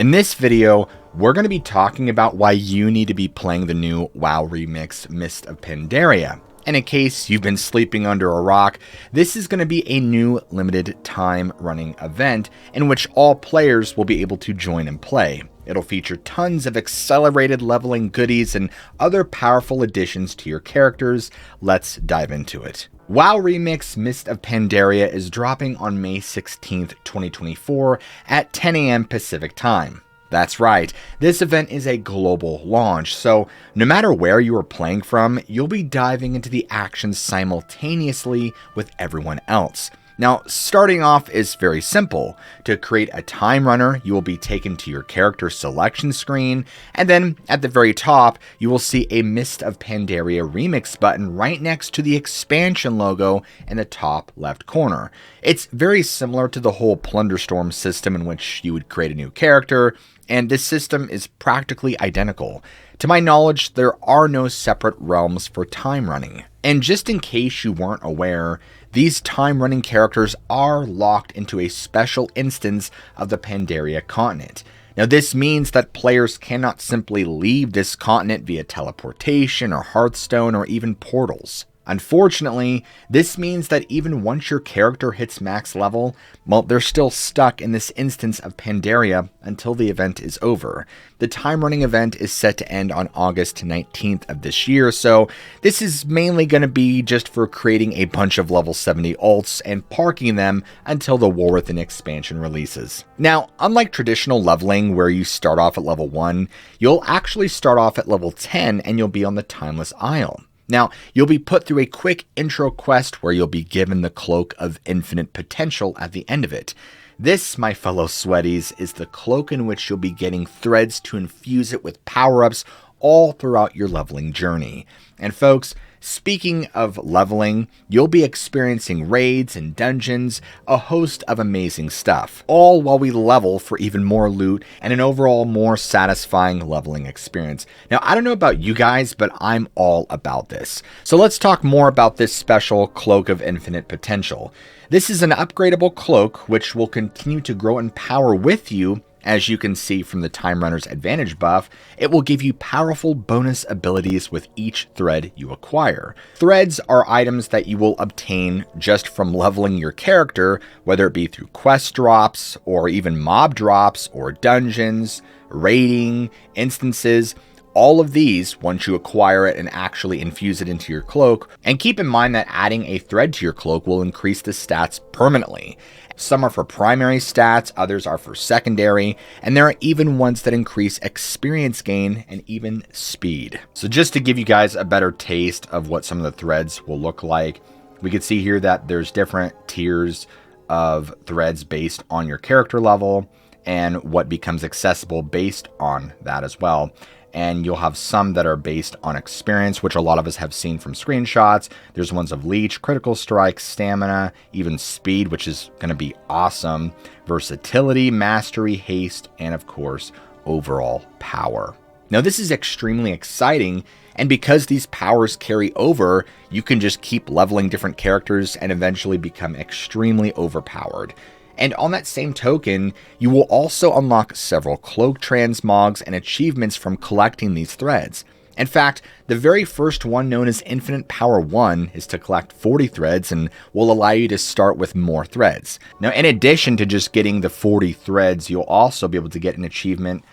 In this video, we're going to be talking about why you need to be playing the new WoW remix Mists of Pandaria. And in case you've been sleeping under a rock, this is going to be a new limited time running event in which all players will be able to join and play. It'll feature tons of accelerated leveling goodies and other powerful additions to your characters. Let's dive into it. WoW Remix Mists of Pandaria is dropping on May 16th, 2024 at 10 a.m. Pacific Time. That's right, this event is a global launch, so no matter where you are playing from, you'll be diving into the action simultaneously with everyone else. Now, starting off is very simple. To create a time runner, you will be taken to your character selection screen, and then at the very top, you will see a Mists of Pandaria remix button right next to the expansion logo in the top left corner. It's very similar to the whole Plunderstorm system in which you would create a new character, and this system is practically identical. To my knowledge, there are no separate realms for time running. And just in case you weren't aware, these time running characters are locked into a special instance of the Pandaria continent. Now, this means that players cannot simply leave this continent via teleportation or Hearthstone or even portals. Unfortunately, this means that even once your character hits max level, well, they're still stuck in this instance of Pandaria until the event is over. The time running event is set to end on August 19th of this year, so this is mainly going to be just for creating a bunch of level 70 ults and parking them until the War Within expansion releases. Now, unlike traditional leveling where you start off at level 1, you'll actually start off at level 10 and you'll be on the Timeless Isle. Now, you'll be put through a quick intro quest where you'll be given the Cloak of Infinite Potential at the end of it. This, my fellow sweaties, is the cloak in which you'll be getting threads to infuse it with power-ups all throughout your leveling journey. And folks, speaking of leveling, you'll be experiencing raids and dungeons, a host of amazing stuff, all while we level for even more loot and an overall more satisfying leveling experience. Now, I don't know about you guys, but I'm all about this. So let's talk more about this special Cloak of Infinite Potential. This is an upgradable cloak which will continue to grow in power with you. As you can see from the Time Runner's Advantage buff, it will give you powerful bonus abilities with each thread you acquire. Threads are items that you will obtain just from leveling your character, whether it be through quest drops, or even mob drops, or dungeons, raiding, instances. All of these, once you acquire it and actually infuse it into your cloak, and keep in mind that adding a thread to your cloak will increase the stats permanently. Some are for primary stats, others are for secondary, and there are even ones that increase experience gain and even speed. So just to give you guys a better taste of what some of the threads will look like, we can see here that there's different tiers of threads based on your character level and what becomes accessible based on that as well. And you'll have some that are based on experience, which a lot of us have seen from screenshots. There's ones of leech, critical strike, stamina, even speed, which is going to be awesome, versatility, mastery, haste, and of course, overall power. Now, this is extremely exciting, and because these powers carry over, you can just keep leveling different characters and eventually become extremely overpowered. And on that same token, you will also unlock several cloak transmogs and achievements from collecting these threads. In fact, the very first one, known as Infinite Power 1, is to collect 40 threads and will allow you to start with more threads. Now, in addition to just getting the 40 threads, you'll also be able to get an achievement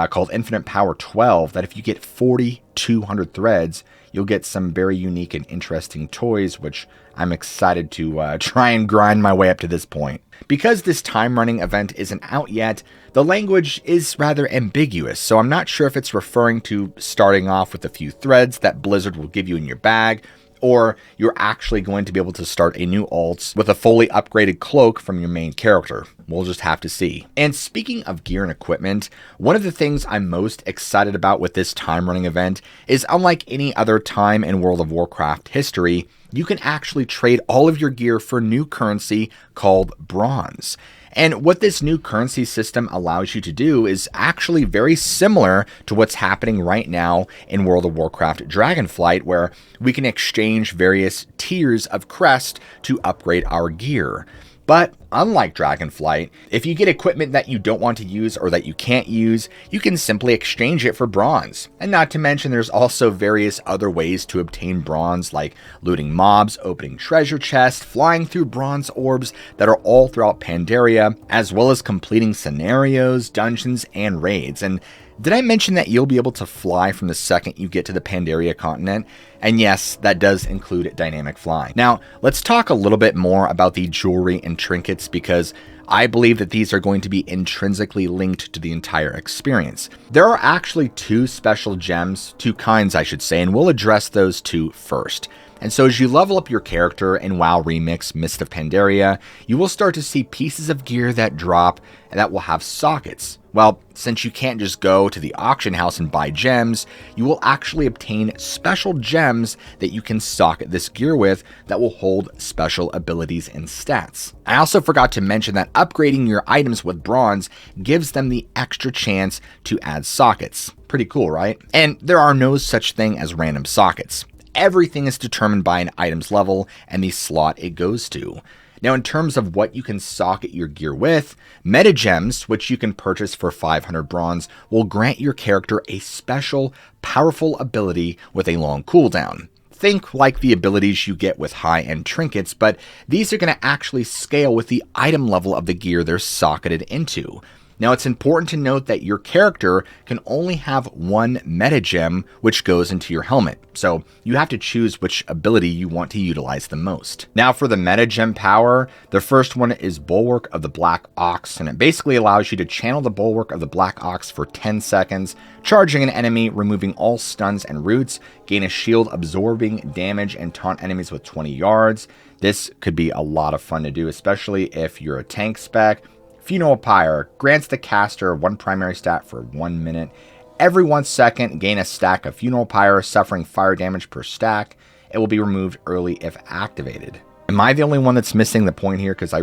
called Infinite Power 12, that if you get 4,200 threads, you'll get some very unique and interesting toys, which I'm excited to try and grind my way up to this point. Because this time running event isn't out yet, the language is rather ambiguous, so I'm not sure if it's referring to starting off with a few threads that Blizzard will give you in your bag, or you're actually going to be able to start a new alt with a fully upgraded cloak from your main character. We'll just have to see. And speaking of gear and equipment, one of the things I'm most excited about with this time running event is, unlike any other time in World of Warcraft history, you can actually trade all of your gear for new currency called bronze. And what this new currency system allows you to do is actually very similar to what's happening right now in World of Warcraft Dragonflight, where we can exchange various tiers of crest to upgrade our gear. But unlike Dragonflight, if you get equipment that you don't want to use or that you can't use, you can simply exchange it for bronze. And not to mention there's also various other ways to obtain bronze, like looting mobs, opening treasure chests, flying through bronze orbs that are all throughout Pandaria, as well as completing scenarios, dungeons, and raids. And did I mention that you'll be able to fly from the second you get to the Pandaria continent? And yes, that does include dynamic flying. Now, let's talk a little bit more about the jewelry and trinkets, because I believe that these are going to be intrinsically linked to the entire experience. There are actually two special gems, two kinds I should say, and we'll address those two first. And so as you level up your character in WoW Remix Mists of Pandaria, you will start to see pieces of gear that drop and that will have sockets. Well, since you can't just go to the auction house and buy gems, you will actually obtain special gems that you can socket this gear with that will hold special abilities and stats. I also forgot to mention that upgrading your items with bronze gives them the extra chance to add sockets. Pretty cool, right? And there are no such thing as random sockets. Everything is determined by an item's level and the slot it goes to. Now, in terms of what you can socket your gear with, meta gems, which you can purchase for 500 bronze, will grant your character a special, powerful ability with a long cooldown. Think like the abilities you get with high-end trinkets, but these are going to actually scale with the item level of the gear they're socketed into. Now, it's important to note that your character can only have one meta gem, which goes into your helmet. So you have to choose which ability you want to utilize the most. Now, for the meta gem power, the first one is Bulwark of the Black Ox, and it basically allows you to channel the Bulwark of the Black Ox for 10 seconds, charging an enemy, removing all stuns and roots, gain a shield absorbing damage, and taunt enemies with 20 yards. This could be a lot of fun to do, especially if you're a tank spec. Funeral Pyre grants the caster one primary stat for 1 minute. Every 1 second, gain a stack of Funeral Pyre, suffering fire damage per stack. It will be removed early if activated. Am I the only one that's missing the point here? Because I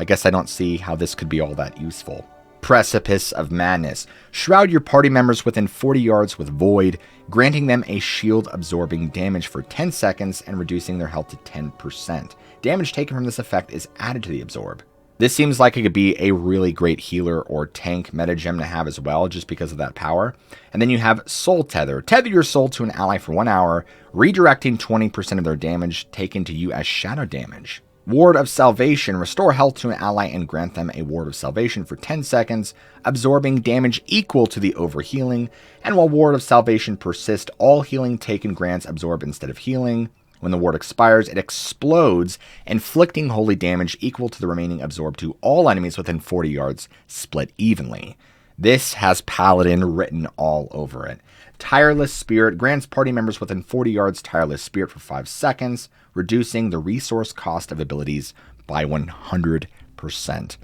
guess I don't see how this could be all that useful. Precipice of Madness. Shroud your party members within 40 yards with Void, granting them a shield absorbing damage for 10 seconds and reducing their health to 10%. Damage taken from this effect is added to the absorb. This seems like it could be a really great healer or tank meta gem to have as well, just because of that power. And then you have Soul Tether. Tether your soul to an ally for 1 hour, redirecting 20% of their damage taken to you as shadow damage. Ward of Salvation. Restore health to an ally and grant them a Ward of Salvation for 10 seconds, absorbing damage equal to the overhealing. And while Ward of Salvation persists, all healing taken grants absorb instead of healing. When the ward expires, it explodes, inflicting holy damage equal to the remaining absorbed to all enemies within 40 yards, split evenly. This has Paladin written all over it. Tireless Spirit grants party members within 40 yards Tireless Spirit for 5 seconds, reducing the resource cost of abilities by 100%.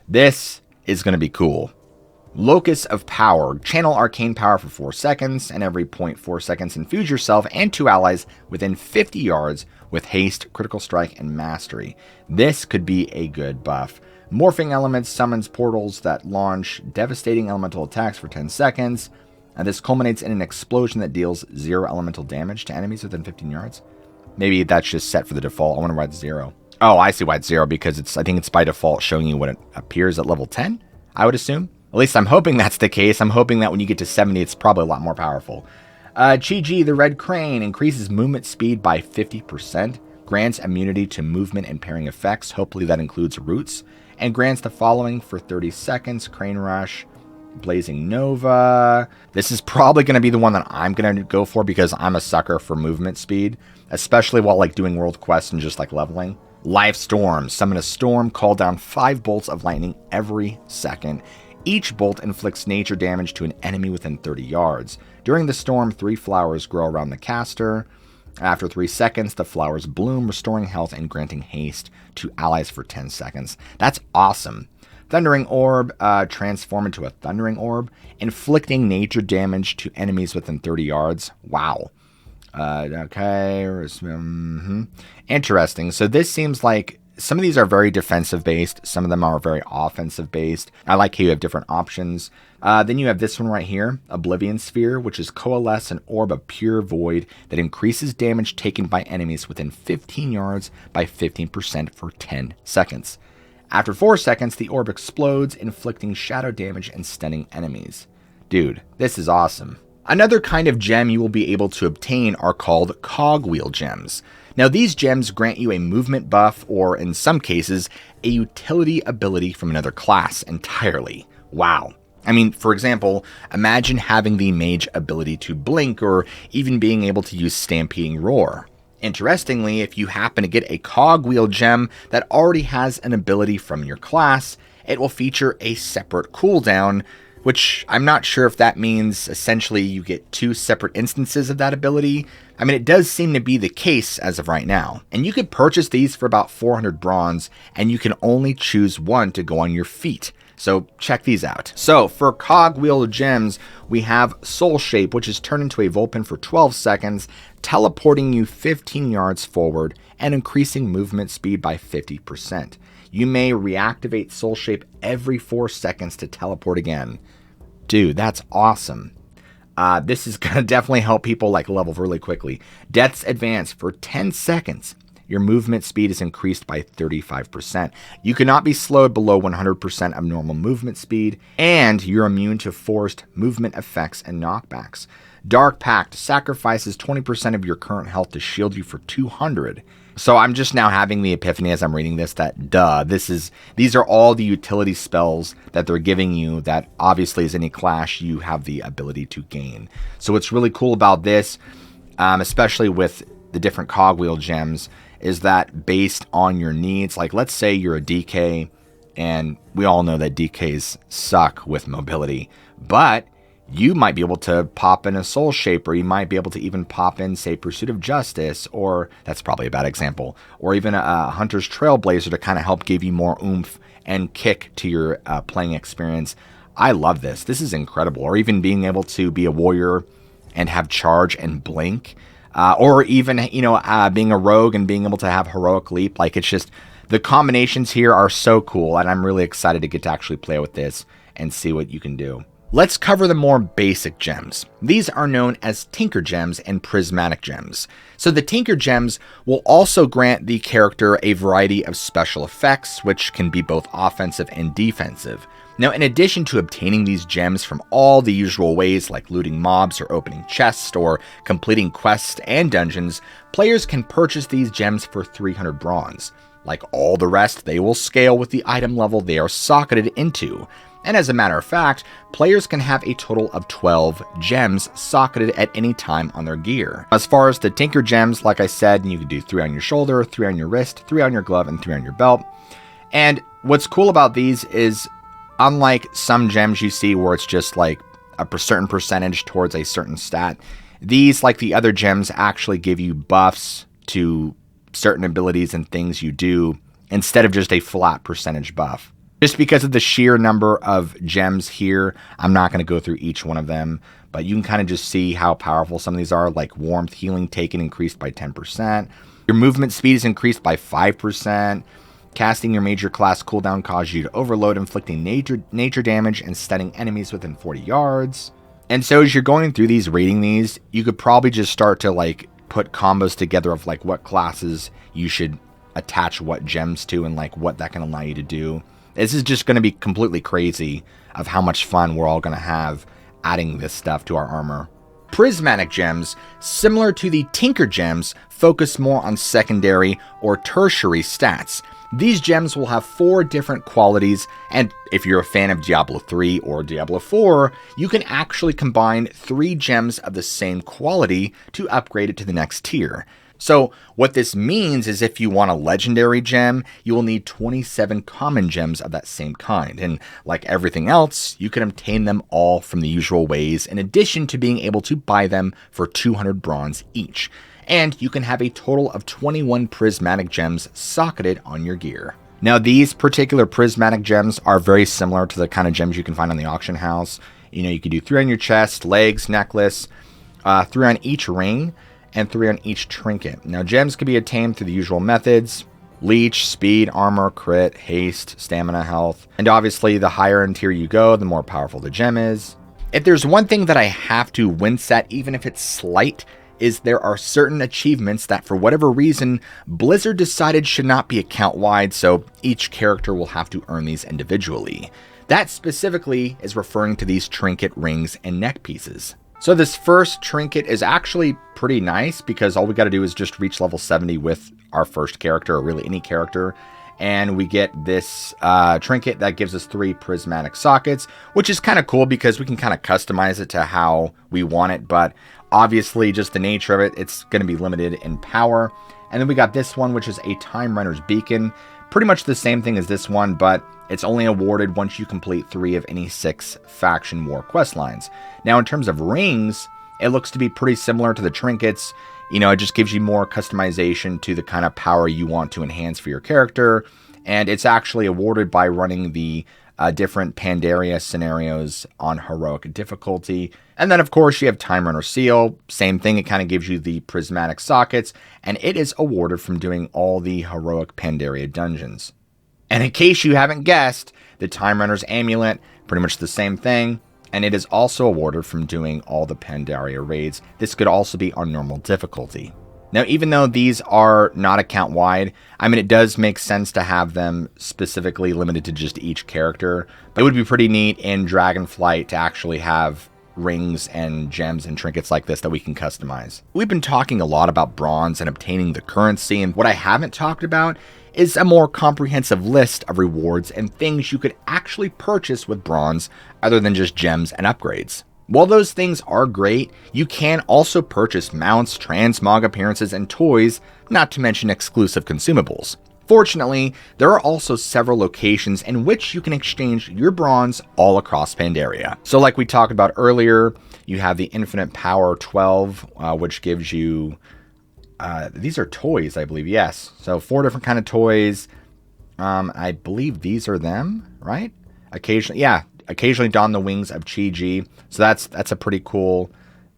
This is going to be cool. Locus of Power. Channel arcane power for 4 seconds, and every 0.4 seconds infuse yourself and 2 allies within 50 yards with haste, critical strike, and mastery. This could be a good buff. Morphing Elements summons portals that launch devastating elemental attacks for 10 seconds, and this culminates in an explosion that deals 0 elemental damage to enemies within 15 yards. Maybe that's just set for the default. I wonder why it's 0. Oh, I see why it's 0, because I think it's by default showing you when it appears at level 10, I would assume. At least I'm hoping that's the case. I'm hoping that when you get to 70, it's probably a lot more powerful. Chi-Ji, the Red Crane, increases movement speed by 50%, grants immunity to movement and pairing effects, hopefully that includes roots, and grants the following for 30 seconds, Crane Rush, Blazing Nova. This is probably going to be the one that I'm going to go for because I'm a sucker for movement speed, especially while doing world quests and just leveling. Life Storm, summon a storm, call down 5 bolts of lightning every second. Each bolt inflicts nature damage to an enemy within 30 yards. During the storm, 3 flowers grow around the caster. After 3 seconds, the flowers bloom, restoring health and granting haste to allies for 10 seconds. That's awesome. Thundering Orb, transform into a Thundering Orb, inflicting nature damage to enemies within 30 yards. Wow. Okay. Interesting. So this seems like some of these are very defensive based. Some of them are very offensive based. I like how you have different options. Then you have this one right here, Oblivion Sphere, which is coalesce an orb of pure void that increases damage taken by enemies within 15 yards by 15% for 10 seconds. After 4 seconds, the orb explodes, inflicting shadow damage and stunning enemies. Dude, this is awesome. Another kind of gem you will be able to obtain are called cogwheel gems. Now these gems grant you a movement buff, or in some cases, a utility ability from another class entirely. Wow. I mean, for example, imagine having the mage ability to blink, or even being able to use stampeding roar. Interestingly, if you happen to get a cogwheel gem that already has an ability from your class, it will feature a separate cooldown, which I'm not sure if that means essentially you get 2 separate instances of that ability. I mean, it does seem to be the case as of right now. And you could purchase these for about 400 bronze, and you can only choose one to go on your feet. So check these out. So for cogwheel gems, we have Soul Shape, which is turned into a Vulpin for 12 seconds, teleporting you 15 yards forward and increasing movement speed by 50%. You may reactivate Soul Shape every 4 seconds to teleport again. Dude, that's awesome. This is going to definitely help people like level really quickly. Death's Advance for 10 seconds. Your movement speed is increased by 35%. You cannot be slowed below 100% of normal movement speed, and you're immune to forced movement effects and knockbacks. Dark Pact sacrifices 20% of your current health to shield you for 200. So I'm just now having the epiphany as I'm reading this that these are all the utility spells that they're giving you that obviously as any clash you have the ability to gain. So what's really cool about this, especially with the different cogwheel gems, is that based on your needs, like let's say you're a DK, and we all know that DKs suck with mobility, but you might be able to pop in a Soul Shape, or you might be able to even pop in, say, Pursuit of Justice, or that's probably a bad example, or even a Hunter's Trailblazer to kind of help give you more oomph and kick to your playing experience. I love this. This is incredible. Or even being able to be a warrior and have charge and blink, or even, being a rogue and being able to have heroic leap. Like, it's just, the combinations here are so cool, and I'm really excited to get to actually play with this and see what you can do. Let's cover the more basic gems. These are known as Tinker Gems and Prismatic Gems. So the Tinker Gems will also grant the character a variety of special effects, which can be both offensive and defensive. Now, in addition to obtaining these gems from all the usual ways like looting mobs or opening chests or completing quests and dungeons, players can purchase these gems for 300 bronze. Like all the rest, they will scale with the item level they are socketed into. And as a matter of fact, players can have a total of 12 gems socketed at any time on their gear. As far as the Tinker Gems, like I said, you can do 3 on your shoulder, 3 on your wrist, 3 on your glove, and 3 on your belt. And what's cool about these is, unlike some gems you see where it's just like a certain percentage towards a certain stat, these, like the other gems, actually give you buffs to certain abilities and things you do instead of just a flat percentage buff. Just because of the sheer number of gems here, I'm not going to go through each one of them, but you can kind of just see how powerful some of these are, like Warmth Healing Taken increased by 10%. Your movement speed is increased by 5%. Casting your major class cooldown causes you to overload, inflicting nature damage and stunning enemies within 40 yards. And so as you're going through these, rating these, you could probably just start to like put combos together of like what classes you should attach what gems to and like what that can allow you to do. This is just going to be completely crazy of how much fun we're all going to have adding this stuff to our armor. Prismatic Gems, similar to the Tinker Gems, focus more on secondary or tertiary stats. These gems will have 4 different qualities, and if you're a fan of Diablo 3 or Diablo 4, you can actually combine 3 gems of the same quality to upgrade it to the next tier. So what this means is if you want a legendary gem, you will need 27 common gems of that same kind. And like everything else, you can obtain them all from the usual ways, in addition to being able to buy them for 200 bronze each. And you can have a total of 21 prismatic gems socketed on your gear. Now, these particular prismatic gems are very similar to the kind of gems you can find on the auction house. You can do 3 on your chest, legs, necklace, 3 on each ring, and 3 on each trinket. Now, gems can be obtained through the usual methods, leech, speed, armor, crit, haste, stamina, health. And obviously the higher in tier you go, the more powerful the gem is. If there's one thing that I have to wince at, even if it's slight, is there are certain achievements that for whatever reason, Blizzard decided should not be account-wide, so each character will have to earn these individually. That specifically is referring to these trinket rings and neck pieces. So this first trinket is actually pretty nice because all we got to do is just reach level 70 with our first character, or really any character, and we get this trinket that gives us 3 prismatic sockets, which is kind of cool because we can kind of customize it to how we want it, but obviously just the nature of it, it's going to be limited in power. And then we got this one, which is a Time Runner's Beacon, pretty much the same thing as this one, but it's only awarded once you complete 3 of any 6 faction war quest lines. Now in terms of rings, it looks to be pretty similar to the trinkets. You know, it just gives you more customization to the kind of power you want to enhance for your character. And it's actually awarded by running the different Pandaria scenarios on heroic difficulty. And then, of course, you have Time Runner Seal. Same thing, it kind of gives you the prismatic sockets. And it is awarded from doing all the heroic Pandaria dungeons. And in case you haven't guessed, the Time Runner's Amulet, pretty much the same thing. And it is also awarded from doing all the Pandaria raids. This could also be on normal difficulty. Now, even though these are not account-wide, I mean, it does make sense to have them specifically limited to just each character. But it would be pretty neat in Dragonflight to actually have rings and gems and trinkets like this that we can customize. We've been talking a lot about bronze and obtaining the currency, and what I haven't talked about is a more comprehensive list of rewards and things you could actually purchase with bronze other than just gems and upgrades. While those things are great, you can also purchase mounts, transmog appearances, and toys, not to mention exclusive consumables. Fortunately, there are also several locations in which you can exchange your bronze all across Pandaria. So like we talked about earlier, you have the Infinite Power 12, which gives you, these are toys, I believe, yes. So 4 different kind of toys. I believe these are them, right? Occasionally don the wings of Chi-Ji. So that's a pretty cool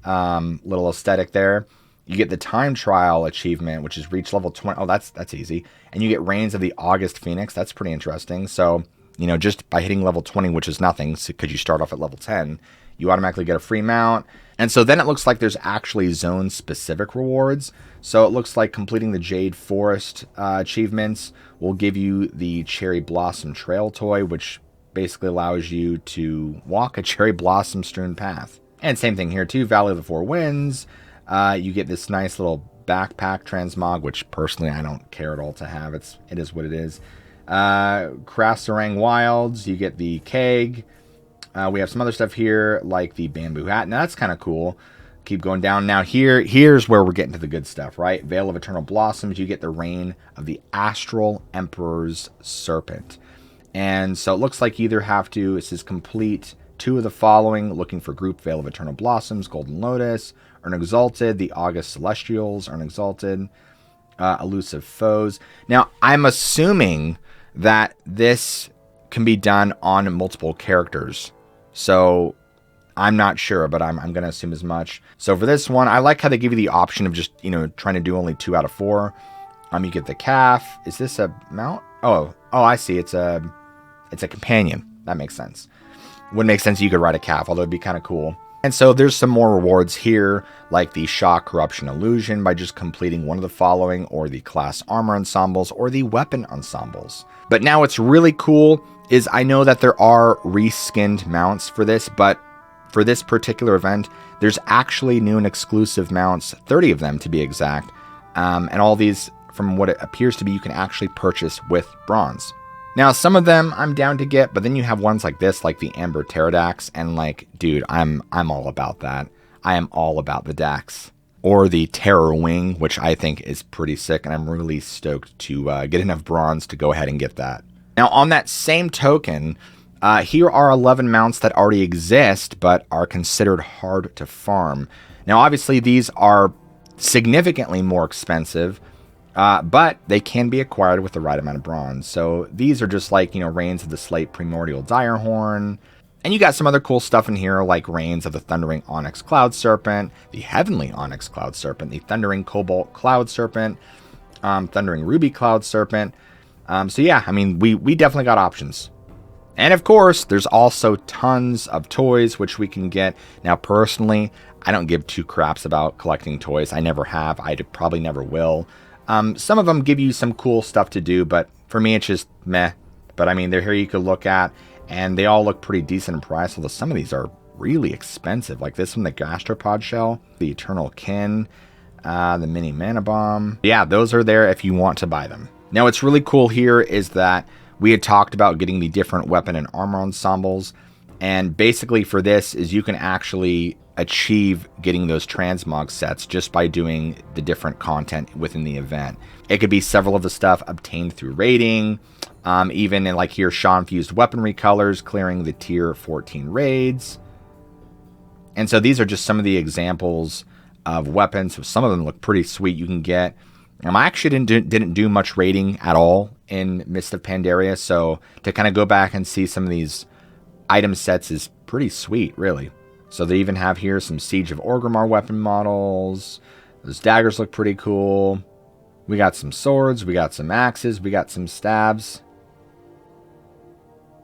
little aesthetic there. You get the time trial achievement, which is reach level 20. Oh, that's easy. And you get Reigns of the August Phoenix. That's pretty interesting. So, you know, just by hitting level 20, which is nothing, because you start off at level 10, you automatically get a free mount. And so then it looks like there's actually zone-specific rewards. So it looks like completing the Jade Forest achievements will give you the Cherry Blossom Trail toy, which basically allows you to walk a cherry blossom strewn path. And same thing here too, Valley of the Four Winds. You get this nice little backpack transmog, which personally I don't care at all to have. It is what it is. Krasarang Wilds, you get the keg. We have some other stuff here like the bamboo hat. Now that's kind of cool. Keep going down. Now here's where we're getting to the good stuff, right? Veil of Eternal Blossoms, you get the Reign of the Astral Emperor's Serpent. And so it looks like you either have to, it says complete 2 of the following, looking for group Veil of Eternal Blossoms, Golden Lotus, Earn Exalted, the August Celestials, Earn Exalted, Elusive Foes. Now, I'm assuming that this can be done on multiple characters. So I'm not sure, but I'm going to assume as much. So for this one, I like how they give you the option of just, you know, trying to do only 2 out of 4. You get the calf. Is this a mount? Oh, I see. It's a companion. That makes sense. Wouldn't make sense you could ride a calf, although it'd be kind of cool. And so there's some more rewards here, like the Shock Corruption Illusion by just completing one of the following, or the class armor ensembles, or the weapon ensembles. But now what's really cool is I know that there are reskinned mounts for this, but for this particular event, there's actually new and exclusive mounts, 30 of them to be exact. And all these, from what it appears to be, you can actually purchase with bronze. Now, some of them I'm down to get, but then you have ones like this, like the Amber Pterodax, and like, dude, I'm all about that. I am all about the Dax. Or the Terror Wing, which I think is pretty sick, and I'm really stoked to get enough bronze to go ahead and get that. Now, on that same token, here are 11 mounts that already exist, but are considered hard to farm. Now, obviously, these are significantly more expensive, but they can be acquired with the right amount of bronze. So these are just like, you know, Reigns of the Slate Primordial Direhorn. And you got some other cool stuff in here, like Reigns of the Thundering Onyx Cloud Serpent, the Heavenly Onyx Cloud Serpent, the Thundering Cobalt Cloud Serpent, Thundering Ruby Cloud Serpent. So yeah, I mean, we definitely got options. And of course, there's also tons of toys which we can get. Now, personally, I don't give two craps about collecting toys. I never have. I probably never will. Some of them give you some cool stuff to do, but for me, it's just meh. But I mean, they're here you could look at, and they all look pretty decent in price, although some of these are really expensive. Like this one, the Gastropod Shell, the Eternal Kin, the Mini Mana Bomb. Yeah, those are there if you want to buy them. Now, what's really cool here is that we had talked about getting the different weapon and armor ensembles, and basically for this is you can actually achieve getting those transmog sets just by doing the different content within the event. It could be several of the stuff obtained through raiding, even in like here, Shaw infused weaponry colors, clearing the tier 14 raids. And so these are just some of the examples of weapons. So some of them look pretty sweet you can get. I actually didn't do much raiding at all in Mists of Pandaria, so to kind of go back and see some of these item sets is pretty sweet, really. So they even have here some Siege of Orgrimmar weapon models. Those daggers look pretty cool. We got some swords, we got some axes, we got some stabs.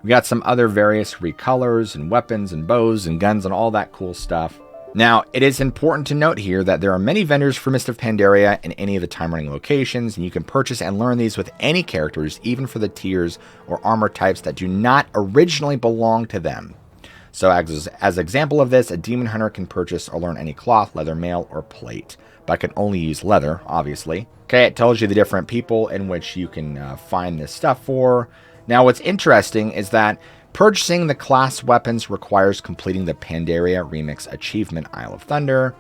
We got some other various recolors and weapons and bows and guns and all that cool stuff. Now, it is important to note here that there are many vendors for Mists of Pandaria in any of the time-running locations, and you can purchase and learn these with any characters, even for the tiers or armor types that do not originally belong to them. So as example of this, a Demon Hunter can purchase or learn any cloth, leather, mail, or plate, but can only use leather, obviously. Okay, it tells you the different people in which you can find this stuff for. Now, what's interesting is that purchasing the class weapons requires completing the Pandaria Remix achievement. Isle of Thunder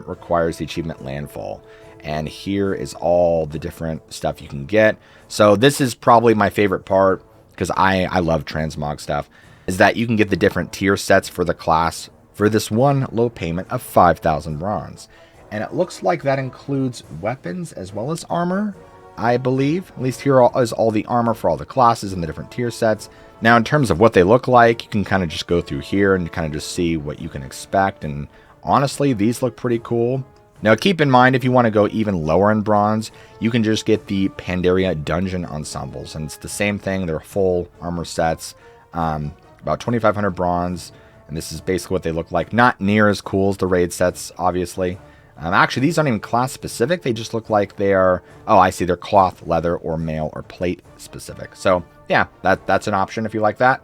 requires the achievement Landfall. And here is all the different stuff you can get. So this is probably my favorite part, because I love transmog stuff, is that you can get the different tier sets for the class for this one low payment of 5,000 bronze. And it looks like that includes weapons as well as armor, I believe. At least here is all the armor for all the classes and the different tier sets. Now, in terms of what they look like, you can kind of just go through here and kind of just see what you can expect. And honestly, these look pretty cool. Now, keep in mind, if you want to go even lower in bronze, you can just get the Pandaria Dungeon Ensembles. And it's the same thing. They're full armor sets, about 2,500 bronze. And this is basically what they look like. Not near as cool as the raid sets, obviously. Actually, these aren't even class specific. They just look like they are, oh, I see, they're cloth, leather, or mail, or plate specific. So yeah, that's an option if you like that.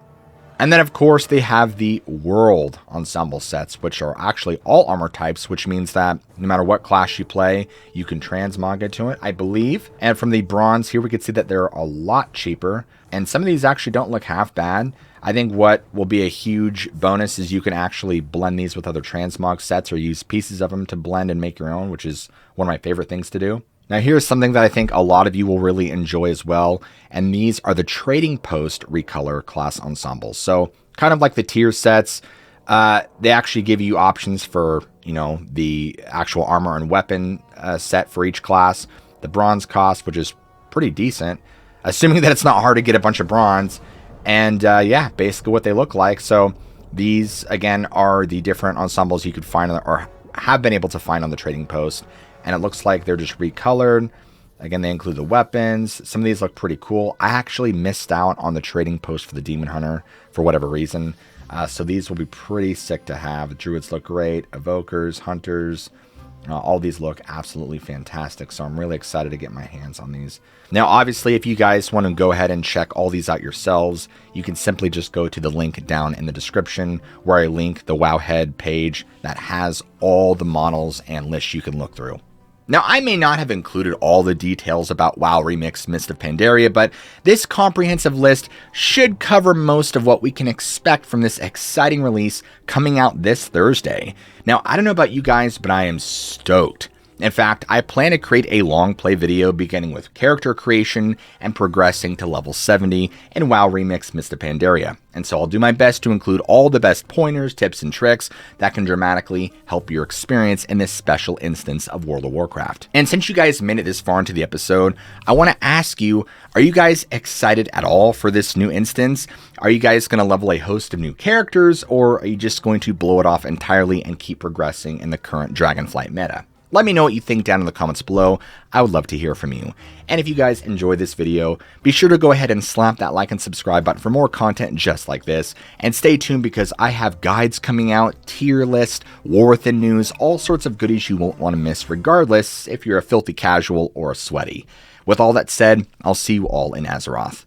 And then, of course, they have the World Ensemble sets, which are actually all armor types, which means that no matter what class you play, you can transmog into it, I believe. And from the bronze here, we can see that they're a lot cheaper. And some of these actually don't look half bad. I think what will be a huge bonus is you can actually blend these with other transmog sets or use pieces of them to blend and make your own, which is one of my favorite things to do. Now, here's something that I think a lot of you will really enjoy as well, and these are the Trading Post Recolor class ensembles. So kind of like the tier sets, they actually give you options for, you know, the actual armor and weapon set for each class. The bronze cost, which is pretty decent, assuming that it's not hard to get a bunch of bronze. And yeah, basically what they look like. So these, again, are the different ensembles you could find or have been able to find on the Trading Post. And it looks like they're just recolored. Again, they include the weapons. Some of these look pretty cool. I actually missed out on the Trading Post for the Demon Hunter for whatever reason. So these will be pretty sick to have. The Druids look great. Evokers, Hunters, all these look absolutely fantastic. So I'm really excited to get my hands on these. Now, obviously, if you guys want to go ahead and check all these out yourselves, you can simply just go to the link down in the description where I link the Wowhead page that has all the models and lists you can look through. Now, I may not have included all the details about WoW Remix Mists of Pandaria, but this comprehensive list should cover most of what we can expect from this exciting release coming out this Thursday. Now, I don't know about you guys, but I am stoked. In fact, I plan to create a long play video beginning with character creation and progressing to level 70 in WoW Remix Mists of Pandaria. And so I'll do my best to include all the best pointers, tips, and tricks that can dramatically help your experience in this special instance of World of Warcraft. And since you guys made it this far into the episode, I want to ask you, are you guys excited at all for this new instance? Are you guys going to level a host of new characters, or are you just going to blow it off entirely and keep progressing in the current Dragonflight meta? Let me know what you think down in the comments below. I would love to hear from you. And if you guys enjoyed this video, be sure to go ahead and slap that like and subscribe button for more content just like this. And stay tuned because I have guides coming out, tier list, War Within news, all sorts of goodies you won't want to miss regardless if you're a filthy casual or a sweaty. With all that said, I'll see you all in Azeroth.